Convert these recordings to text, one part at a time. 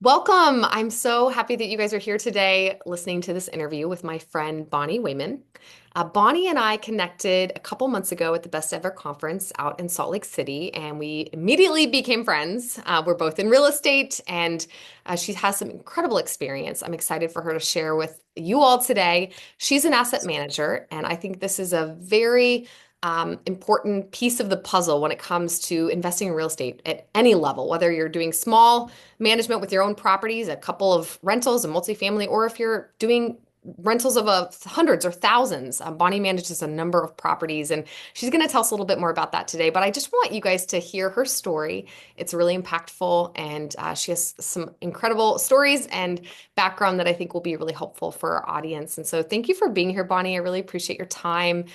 Welcome. I'm so happy that you guys are here today listening to this interview with my friend Bonnie Wayman. Bonnie and I connected a couple months ago at the Best Ever Conference out in Salt Lake City, and we immediately became friends. We're both in real estate, and she has some incredible experience. I'm excited for her to share with you all today. She's an asset manager, and I think this is a very important piece of the puzzle when it comes to investing in real estate at any level, whether you're doing small management with your own properties, a couple of rentals, a multifamily, or if you're doing rentals of hundreds or thousands. Bonnie manages a number of properties, and she's going to tell us a little bit more about that today. But I just want you guys to hear her story. It's really impactful, and she has some incredible stories and background that I think will be really helpful for our audience. And so thank you for being here, Bonnie. I really appreciate your time.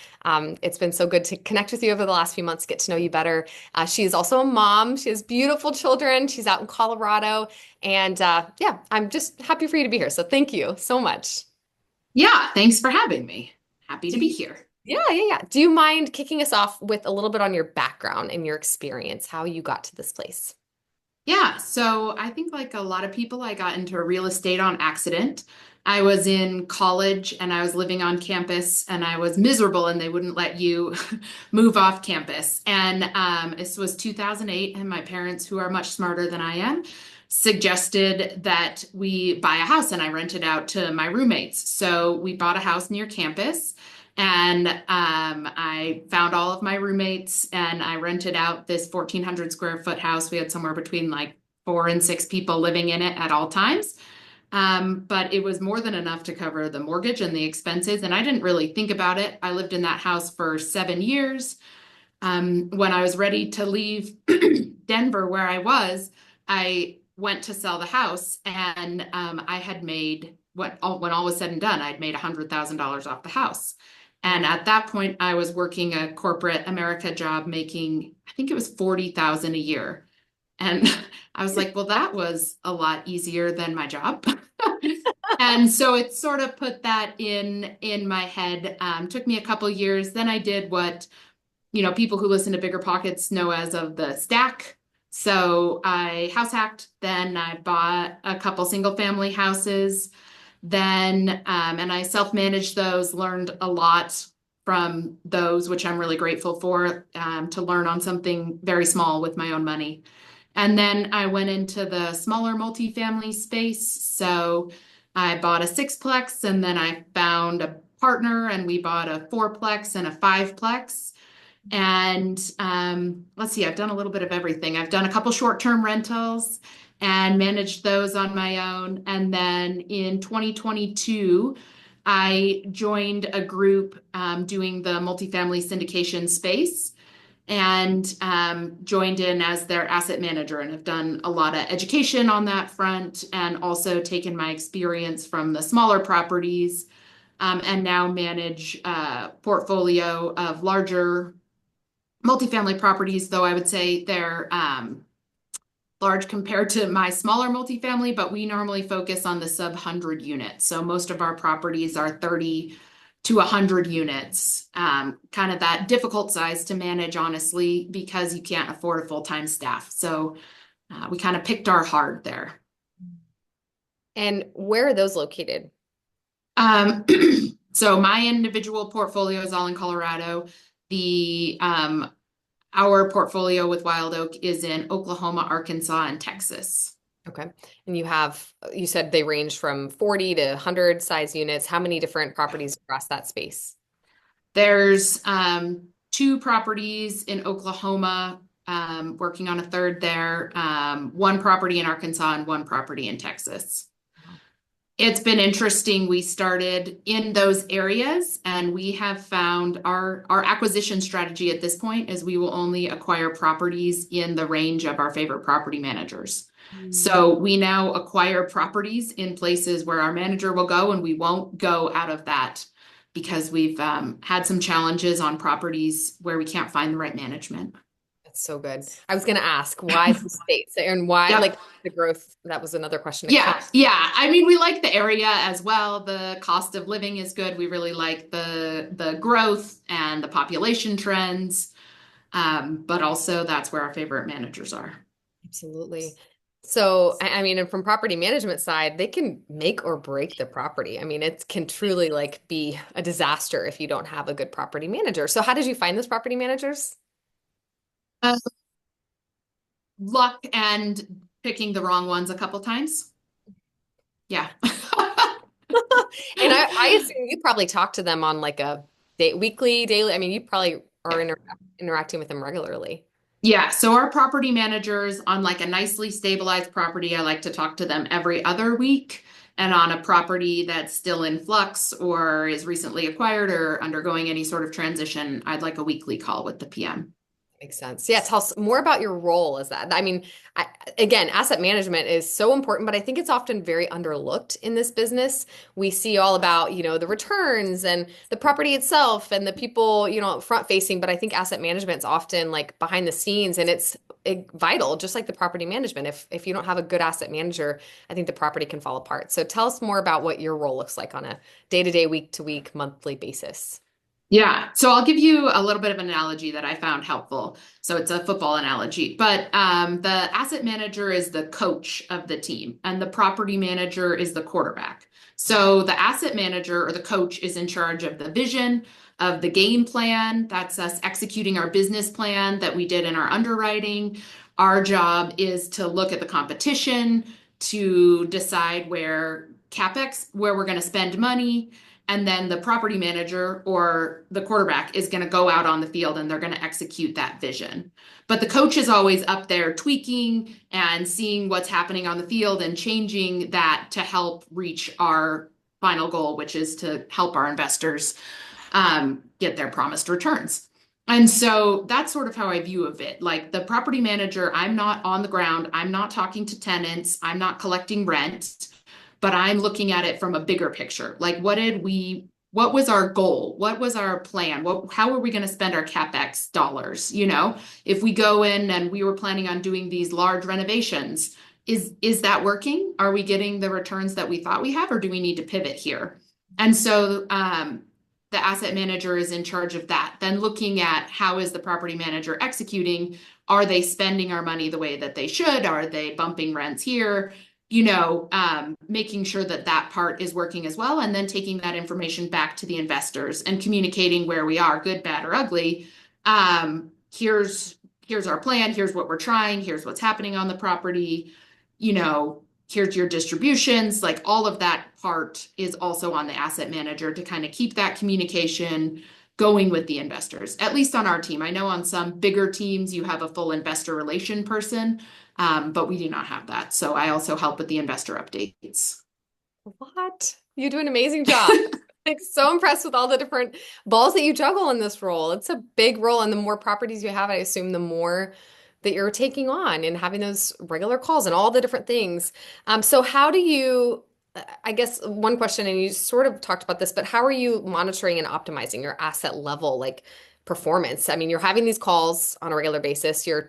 It's been so good to connect with you over the last few months, get to know you better. She is also a mom. She has beautiful children. She's out in Colorado. And yeah, I'm just happy for you to be here. So thank you so much. Yeah, thanks for having me. Happy to Do be you, here. yeah. Do you mind kicking us off with a little bit on your background and your experience, how you got to this place? Yeah, so I think like a lot of people, I got into real estate on accident. I was in college and I was living on campus and I was miserable and they wouldn't let you move off campus. And this was 2008 and my parents, who are much smarter than I am, suggested that we buy a house and I rented out to my roommates. So we bought a house near campus. And I found all of my roommates and I rented out this 1,400 square foot house. We had somewhere between like 4 and 6 people living in it at all times. But it was more than enough to cover the mortgage and the expenses. And I didn't really think about it. I lived in that house for 7 years. When I was ready to leave Denver, where I was, I went to sell the house and I had made when all was said and done, I'd made $100,000 off the house. And at that point, I was working a corporate America job making, I think it was 40,000 a year. And I was like, well, that was a lot easier than my job. And so it sort of put that in my head. Took me a couple years. Then I did what, people who listen to Bigger Pockets know as of the stack. So I house hacked, then I bought a couple single family houses, then and I self-managed those, learned a lot from those, which I'm really grateful for, to learn on something very small with my own money. And then I went into the smaller multifamily space. So I bought a sixplex and then I found a partner and we bought a fourplex and a fiveplex. And let's see, I've done a little bit of everything. I've done a couple short-term rentals and managed those on my own. And then in 2022, I joined a group doing the multifamily syndication space and joined in as their asset manager and have done a lot of education on that front and also taken my experience from the smaller properties and now manage a portfolio of larger multifamily properties, though I would say they're large compared to my smaller multifamily, but we normally focus on the sub 100 units. So most of our properties are 30 to 100 units, kind of that difficult size to manage, honestly, because you can't afford a full-time staff. So we kind of picked our hard there. And where are those located? Um, so my individual portfolio is all in Colorado. The Our portfolio with Wild Oak is in Oklahoma, Arkansas, and Texas. Okay. And you said they range from 40 to 100 size units. How many different properties across that space? There's two properties in Oklahoma, working on a third there, one property in Arkansas, and one property in Texas. It's been interesting. We started in those areas and we have found our acquisition strategy at this point is we will only acquire properties in the range of our favorite property managers. Mm. So we now acquire properties in places where our manager will go and we won't go out of that because we've had some challenges on properties where we can't find the right management. That's so good. I was going to ask why some states and why Yep. like the growth. That was another question that came. Yeah, yeah. I mean, we like the area as well. The cost of living is good. We really like the growth and the population trends. But also that's where our favorite managers are. Absolutely. So, I mean, and from property management side, they can make or break the property. I mean, it can truly like be a disaster if you don't have a good property manager. So, how did you find those property managers? Uh, Luck and picking the wrong ones a couple times. Yeah. And I assume you probably talk to them on like a weekly, daily. I mean, you probably are interacting with them regularly. Yeah, so our property managers on like a nicely stabilized property, I like to talk to them every other week. And on a property that's still in flux or is recently acquired or undergoing any sort of transition, I'd like a weekly call with the PM. Makes sense. Yeah, tell us more about your role as that. I mean, I, again, asset management is so important, but I think it's often very underlooked in this business. We see all about, the returns and the property itself and the people, front facing, but I think asset management is often like behind the scenes and it's vital, just like the property management. If you don't have a good asset manager, I think the property can fall apart. So tell us more about what your role looks like on a day-to-day, week-to-week, monthly basis. Yeah, so I'll give you a little bit of an analogy that I found helpful. So it's a football analogy, but the asset manager is the coach of the team, and the property manager is the quarterback. So the asset manager or the coach is in charge of the vision, of the game plan. That's us executing our business plan that we did in our underwriting. Our job is to look at the competition, to decide where we're going to spend money, and then the property manager or the quarterback is going to go out on the field and they're going to execute that vision. But the coach is always up there tweaking and seeing what's happening on the field and changing that to help reach our final goal, which is to help our investors get their promised returns. And so that's sort of how I view of it. Like the property manager, I'm not on the ground, I'm not talking to tenants, I'm not collecting rent, but I'm looking at it from a bigger picture. Like what was our goal? What was our plan? How are we going to spend our CapEx dollars? If we go in and we were planning on doing these large renovations, is that working? Are we getting the returns that we thought we have, or do we need to pivot here? And so the asset manager is in charge of that. Then looking at how is the property manager executing? Are they spending our money the way that they should? Are they bumping rents here? Making sure that that part is working as well, and then taking that information back to the investors and communicating where we are, good, bad, or ugly. Here's our plan. Here's what we're trying. Here's what's happening on the property. Here's your distributions. Like all of that part is also on the asset manager to kind of keep that communication going with the investors, at least on our team. I know on some bigger teams, you have a full investor relation person, but we do not have that. So I also help with the investor updates. What? You do an amazing job. Like so impressed with all the different balls that you juggle in this role. It's a big role, and the more properties you have, I assume the more that you're taking on and having those regular calls and all the different things. So how do you, I guess one question, and you sort of talked about this, but how are you monitoring and optimizing your asset level, like performance? I mean, you're having these calls on a regular basis. You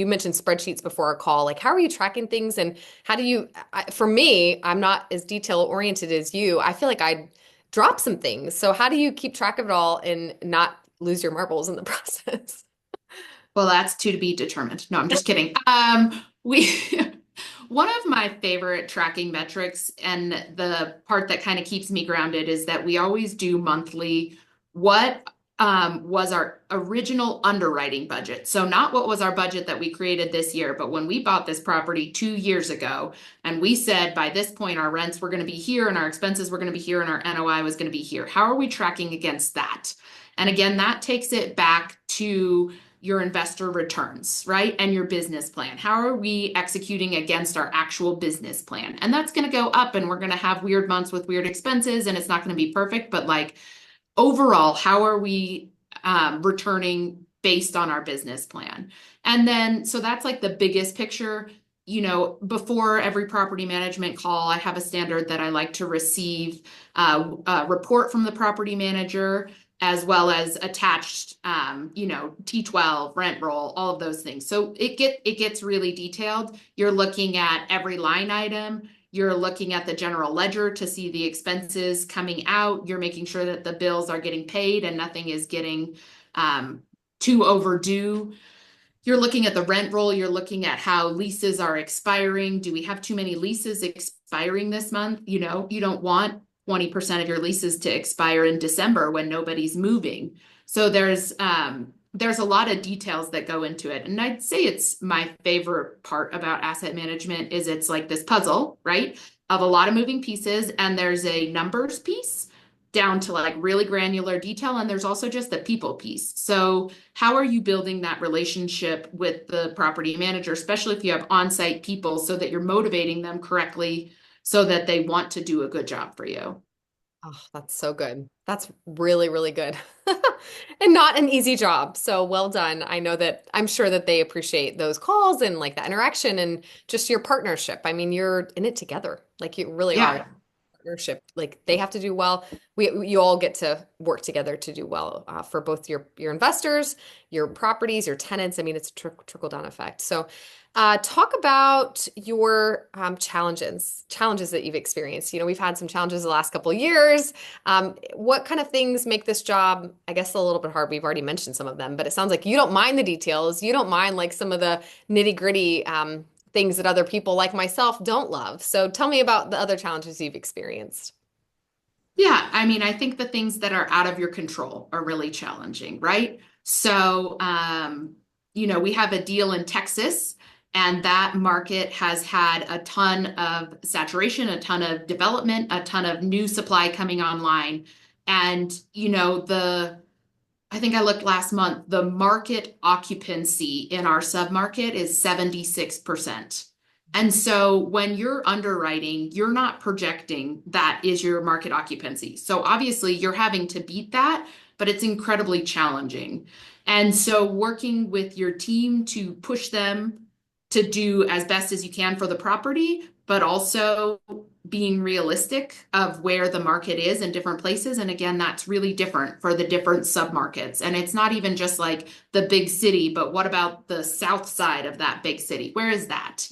mentioned spreadsheets before our call. Like, how are you tracking things and how do you, for me, I'm not as detail oriented as you. I feel like I drop some things. So how do you keep track of it all and not lose your marbles in the process? Well, that's to be determined. No, I'm just kidding. We one of my favorite tracking metrics and the part that kind of keeps me grounded is that we always do monthly what was our original underwriting budget. So not what was our budget that we created this year, but when we bought this property 2 years ago, and we said by this point our rents were going to be here and our expenses were going to be here and our NOI was going to be here. How are we tracking against that? And again, that takes it back to your investor returns, right? And your business plan. How are we executing against our actual business plan? And that's going to go up, and we're going to have weird months with weird expenses, and it's not going to be perfect. But like overall, how are we returning based on our business plan? And then, so that's like the biggest picture. Before every property management call, I have a standard that I like to receive a report from the property manager as well as attached, T12, rent roll, all of those things. So it gets really detailed. You're looking at every line item. You're looking at the general ledger to see the expenses coming out. You're making sure that the bills are getting paid and nothing is getting too overdue. you're looking at the rent roll, you're looking at how leases are expiring. Do we have too many leases expiring this month? You don't want 20% of your leases to expire in December when nobody's moving. So there's a lot of details that go into it. And I'd say it's my favorite part about asset management is it's like this puzzle, right? Of a lot of moving pieces, and there's a numbers piece down to like really granular detail, and there's also just the people piece. So how are you building that relationship with the property manager, especially if you have on-site people, so that you're motivating them correctly so that they want to do a good job for you? Oh, that's so good. That's really, really good. And not an easy job. So well done. I know that I'm sure that they appreciate those calls and like that interaction and just your partnership. I mean, you're in it together. Like you really are Yeah. partnership. Like they have to do well. You all get to work together to do well for both your investors, your properties, your tenants. I mean, it's a trickle down effect. So, talk about your challenges that you've experienced. You know, we've had some challenges the last couple of years. What kind of things make this job, I guess, a little bit hard? We've already mentioned some of them, but it sounds like you don't mind the details. You don't mind like some of the nitty gritty things that other people like myself don't love. So tell me about the other challenges you've experienced. Yeah, I mean, I think the things that are out of your control are really challenging, right? So, we have a deal in Texas, and that market has had a ton of saturation, a ton of development, a ton of new supply coming online. And, I think I looked last month, the market occupancy in our submarket is 76%. And so when you're underwriting, you're not projecting that is your market occupancy. So obviously you're having to beat that, but it's incredibly challenging. And so working with your team to push them to do as best as you can for the property, but also being realistic of where the market is in different places. And again, that's really different for the different submarkets. And it's not even just like the big city, but what about the south side of that big city? Where is that,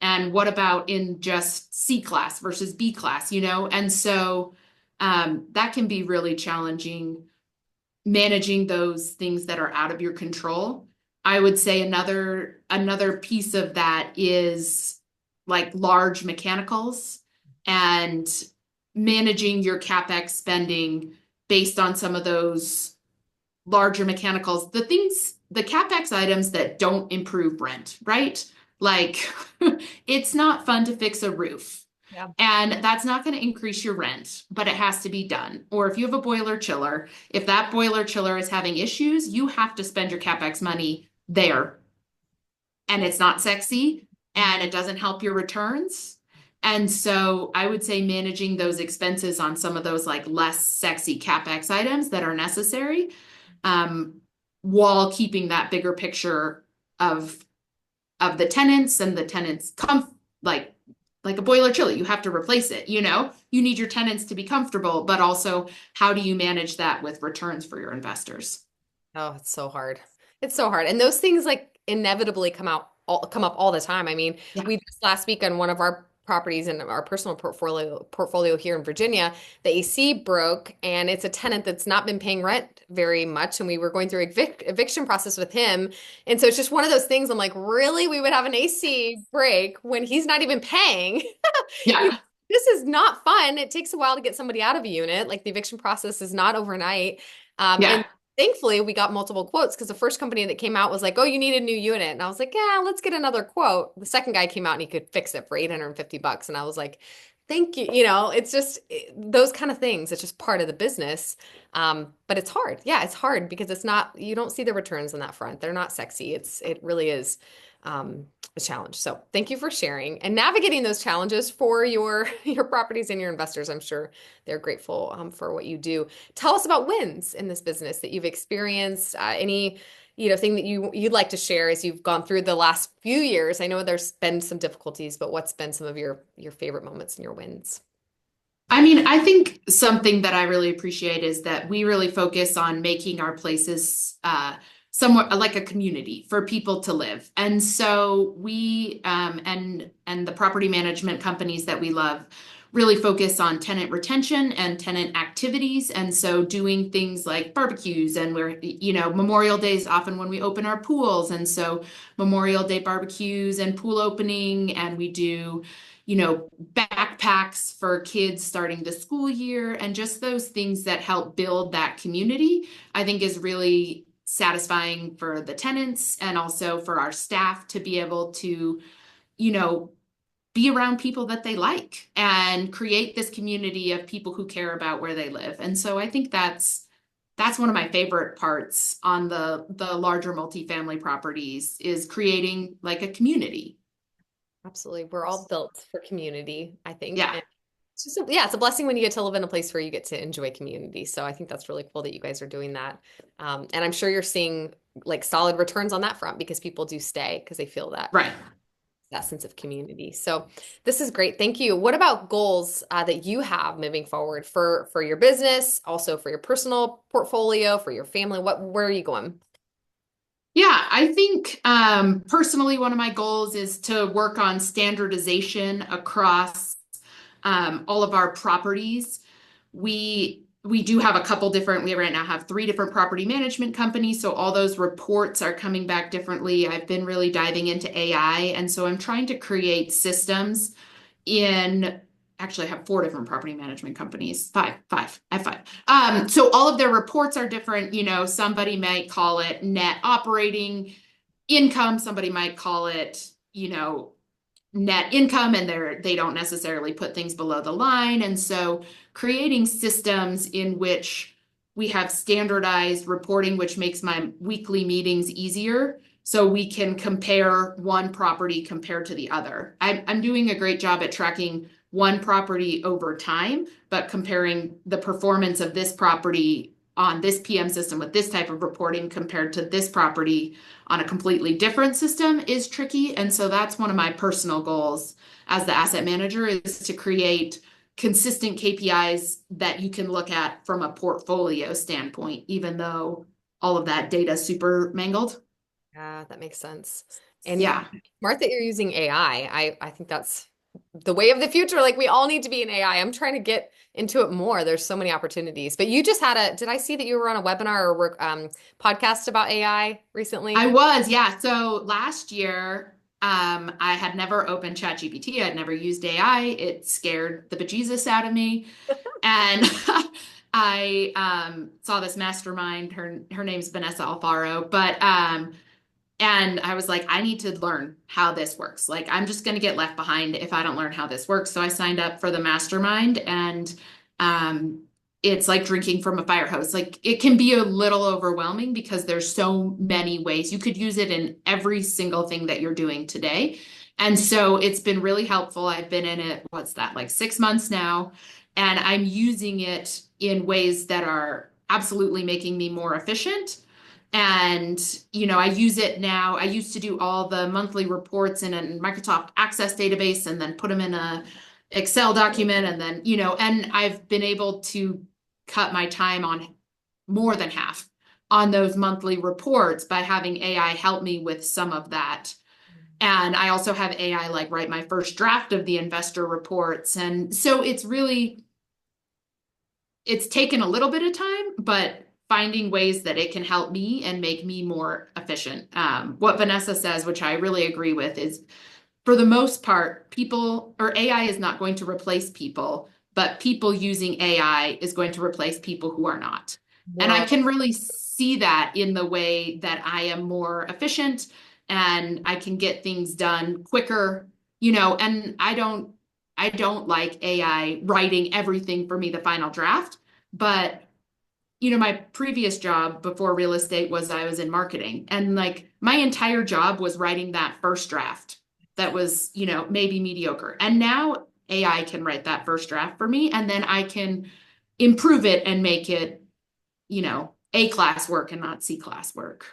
And what about in just C class versus B class, And so that can be really challenging managing those things that are out of your control. I would say another piece of that is like large mechanicals and managing your CapEx spending based on some of those larger mechanicals, the CapEx items that don't improve rent, right? Like it's not fun to fix a roof. Yeah. And that's not going to increase your rent, but it has to be done. Or if you have a boiler chiller, if that boiler chiller is having issues, you have to spend your CapEx money there. And it's not sexy and it doesn't help your returns. And so I would say managing those expenses on some of those like less sexy CapEx items that are necessary, um, while keeping that bigger picture of the tenants and the tenants like a boiler chiller, you have to replace it, You need your tenants to be comfortable, but also how do you manage that with returns for your investors? Oh, it's so hard. It's so hard. And those things like inevitably come up all the time. I mean, Yeah. we just last week on one of our properties in our personal portfolio here in Virginia, the AC broke and it's a tenant that's not been paying rent very much. And we were going through eviction process with him. And so it's just one of those things I'm like, really? We would have an AC break when he's not even paying? You Yeah. This is not fun. It takes a while to get somebody out of a unit. Like the eviction process is not overnight. And Yeah. thankfully, we got multiple quotes because the first company that came out was like, "Oh, you need a new unit." And I was like, "Yeah, let's get another quote." The second guy came out and he could fix it for $850. And I was like, "Thank you." It's just those kind of things. It's just part of the business. But it's hard. Yeah, it's hard because it's not, you don't see the returns on that front. They're not sexy. It really is a challenge. So thank you for sharing and navigating those challenges for your your properties and your investors. I'm sure they're grateful for what you do. Tell us about wins in this business that you've experienced. Any thing that you'd like to share as you've gone through the last few years. I know there's been some difficulties, but what's been some of your favorite moments and your wins? I mean, I think something that I really appreciate is that we really focus on making our places somewhere like a community for people to live. And so we and the property management companies that we love really focus on tenant retention and tenant activities. And so doing things like barbecues, and we're, Memorial Day is often when we open our pools. And so Memorial Day barbecues and pool opening, and we do, backpacks for kids starting the school year, and just those things that help build that community, I think is really satisfying for the tenants and also for our staff to be able to, you know, be around people that they like and create this community of people who care about where they live. And so I think that's one of my favorite parts on the larger multifamily properties, is creating like a community. Absolutely. We're all built for community, I think. Yeah, And it's just, yeah, it's a blessing when you get to live in a place where you get to enjoy community. So I think that's really cool that you guys are doing that. And I'm sure you're seeing like solid returns on that front because people do stay because they feel right. that sense of community. So this is great. Thank you. What about goals that you have moving forward for your business, also for your personal portfolio, for your family? Where are you going? Yeah, I think personally, one of my goals is to work on standardization across all of our properties. We do have a couple different, we right now have three different property management companies, so all those reports are coming back differently. I've been really diving into AI, and so I'm trying to create systems in, actually I have four different property management companies. Five. I have five. So all of their reports are different. Somebody might call it net operating income, somebody might call it, net income, and they don't necessarily put things below the line. And so creating systems in which we have standardized reporting, which makes my weekly meetings easier, so we can compare one property compared to the other. I'm doing a great job at tracking one property over time, but comparing the performance of this property on this PM system with this type of reporting compared to this property on a completely different system is tricky. And so that's one of my personal goals as the asset manager, is to create consistent KPIs that you can look at from a portfolio standpoint, even though all of that data is super mangled. Yeah, that makes sense. And Yeah. smart that you're using AI. I think that's the way of the future. Like we all need to be in AI. I'm trying to get into it more. There's so many opportunities. But you just had did I see that you were on a webinar or work podcast about AI I recently? was, yeah. So last year, I had never opened ChatGPT. I'd never used AI. It scared the bejesus out of me. And I saw this mastermind. Her name's Vanessa Alfaro, but and I was like, I need to learn how this works. Like, I'm just going to get left behind if I don't learn how this works. So I signed up for the mastermind, and um, it's like drinking from a fire hose. Like, it can be a little overwhelming because there's so many ways. You could use it in every single thing that you're doing today. And so it's been really helpful. I've been in it, what's that, like 6 months now, and I'm using it in ways that are absolutely making me more efficient. And, I use it now. I used to do all the monthly reports in a Microsoft Access database and then put them in a Excel document. And then, and I've been able to cut my time on more than half on those monthly reports by having AI help me with some of that. And I also have AI like write my first draft of the investor reports. And so it's taken a little bit of time, but finding ways that it can help me and make me more efficient. What Vanessa says, which I really agree with, is for the most part, people or AI is not going to replace people, but people using AI is going to replace people who are not. And I Whoa. can really see that in the way that I am more efficient and I can get things done quicker, and I don't like AI writing everything for me, the final draft, but my previous job before real estate was I was in marketing, and like my entire job was writing that first draft that was, maybe mediocre. And now AI can write that first draft for me, and then I can improve it and make it, A class work and not C class work.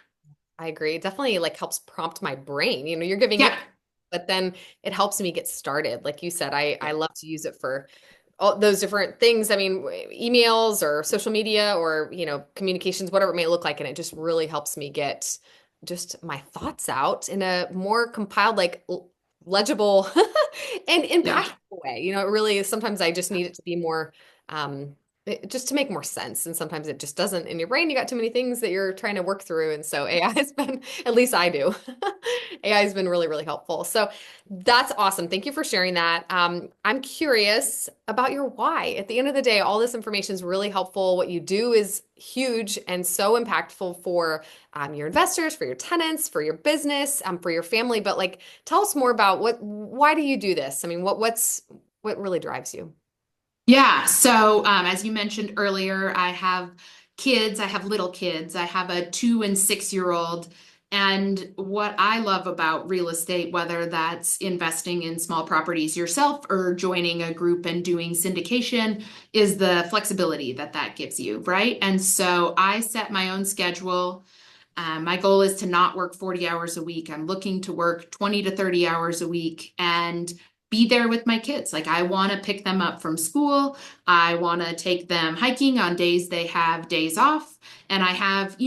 I agree. It definitely like helps prompt my brain. You're giving Yeah. it, but then it helps me get started. Like you said, I love to use it for all those different things. I mean, emails or social media or, communications, whatever it may look like. And it just really helps me get just my thoughts out in a more compiled, like legible and Yeah. impactful way. It really is. Sometimes I just need it to be more, just to make more sense. And sometimes it just doesn't in your brain. You got too many things that you're trying to work through. And so AI has been, at least I do, AI has been really, really helpful. So that's awesome. Thank you for sharing that. I'm curious about your why. At the end of the day, all this information is really helpful. What you do is huge and so impactful for your investors, for your tenants, for your business, for your family. But like, tell us more about why do you do this? I mean, what really drives you? Yeah. So, as you mentioned earlier, I have kids. I have little kids. I have a 2 and 6 year old. And what I love about real estate, whether that's investing in small properties yourself or joining a group and doing syndication, is the flexibility that that gives you, right? And so I set my own schedule. My goal is to not work 40 hours a week. I'm looking to work 20 to 30 hours a week and be there with my kids. Like, I want to pick them up from school. I want to take them hiking on days they have days off. And I have,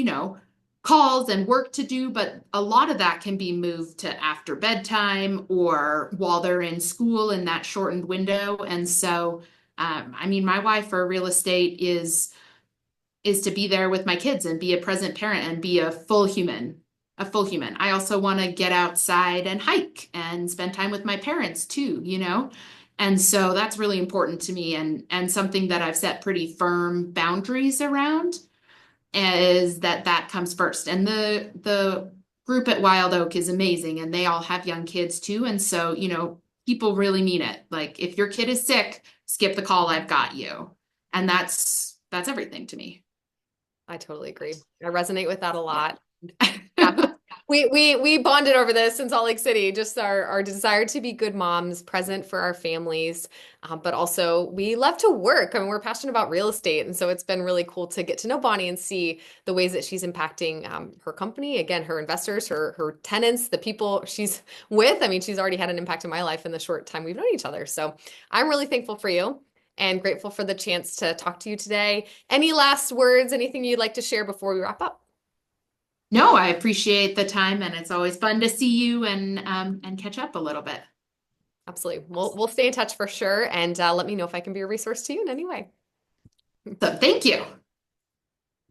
calls and work to do, but a lot of that can be moved to after bedtime or while they're in school in that shortened window. And so, I mean, my why for real estate is to be there with my kids and be a present parent and be a full human, a full human. I also want to get outside and hike and spend time with my parents too. And so that's really important to me and something that I've set pretty firm boundaries around is that comes first. And the group at Wild Oak is amazing and they all have young kids too. And so, people really mean it. Like, if your kid is sick, skip the call, I've got you. And that's everything to me. I totally agree. I resonate with that a Yeah. lot. Yeah, we bonded over this in Salt Lake City, just our desire to be good moms, present for our families, but also we love to work. I mean, we're passionate about real estate, and so it's been really cool to get to know Bonnie and see the ways that she's impacting her company, again, her investors, her tenants, the people she's with. I mean, she's already had an impact in my life in the short time we've known each other. So I'm really thankful for you and grateful for the chance to talk to you today. Any last words, anything you'd like to share before we wrap up? No, I appreciate the time and it's always fun to see you and catch up a little bit. Absolutely. We'll stay in touch for sure. And let me know if I can be a resource to you in any way. So thank you.